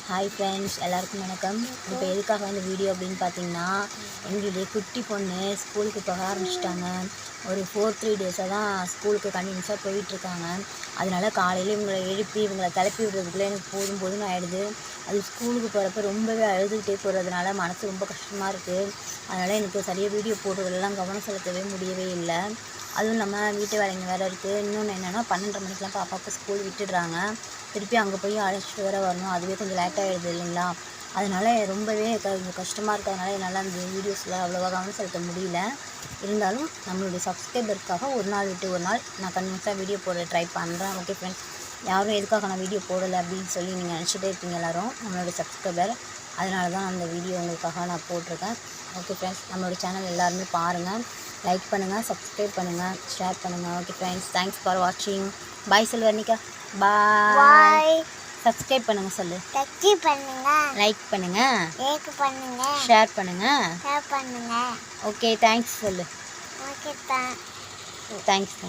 Hi friends, எல்லாருக்கும் வணக்கம். இப்போ எதுக்காக இந்த வீடியோ அப்படின்னு பார்த்தீங்கன்னா, எங்களுடைய குட்டி பொண்ணு ஸ்கூலுக்கு போக ஆரம்பிச்சிட்டாங்க. ஒரு 3 டேஸாக தான் ஸ்கூலுக்கு கண்டினியூஸாக போயிட்டுருக்காங்க. அதனால காலையில் இவங்களை எழுப்பி இவங்களை கிளப்பி விடுறதுக்குள்ளே எனக்கு போதும் போதும்னு ஆகிடுது. அது ஸ்கூலுக்கு போகிறப்ப ரொம்பவே அழுதுகிட்டே போகிறதுனால மனசு ரொம்ப கஷ்டமாக இருக்குது. அதனால் எனக்கு சரியாக வீடியோ போடுறதுலாம் கவனம் செலுத்தவே முடியவே இல்லை. அதுவும் இல்லாமல் வீட்டு வேலைங்க வேறு இருக்குது. இன்னொன்று என்னென்னா 12:30 மணிக்கெலாம் பாப்பாவுக்கு ஸ்கூல் விட்டுடுறாங்க. திருப்பி அங்கே போய் அழைச்சிட்டு வேறு வரணும். அதுவே கொஞ்சம் லேட்டாகிடுது இல்லைங்களா? அதனால் ரொம்பவே கஷ்டமாக இருக்கிறதுனால என்னால் அந்த வீடியோஸில் அவ்வளோவா கவனம் செலுத்த முடியல. இருந்தாலும் நம்மளுடைய சப்ஸ்கிரைபருக்காக ஒரு நாள் விட்டு ஒரு நாள் நான் கண்டினியூஸாக வீடியோ போட ட்ரை பண்ணுறேன். ஓகே ஃப்ரெண்ட்ஸ், யாரும் எதுக்காக நான் வீடியோ போடலை அப்படின்னு சொல்லி நீங்கள் நினச்சிட்டே இருப்பீங்க எல்லோரும், நம்மளோட சப்ஸ்கிரைபர். அதனால தான் அந்த வீடியோ உங்களுக்காக நான் போட்டிருக்கேன். ஓகே ஃப்ரெண்ட்ஸ், நம்மளோட சேனல் எல்லாருமே பாருங்கள், லைக் பண்ணுங்கள், சப்ஸ்கிரைப் பண்ணுங்கள், ஷேர் பண்ணுங்கள். ஓகே ஃப்ரெண்ட்ஸ், தேங்க்ஸ் ஃபார் வாட்சிங். பாய் செல்வர்ணிகா. பாய். சப்ஸ்கிரைப் பண்ணுங்க சொல்லு. சப்ஸ்கிரைப் பண்ணுங்க, லைக் பண்ணுங்க, ஷேர் பண்ணுங்க. பண்ணுங்க. ஓகே, தேங்க்ஸ் சொல்லு. Okay, thanks.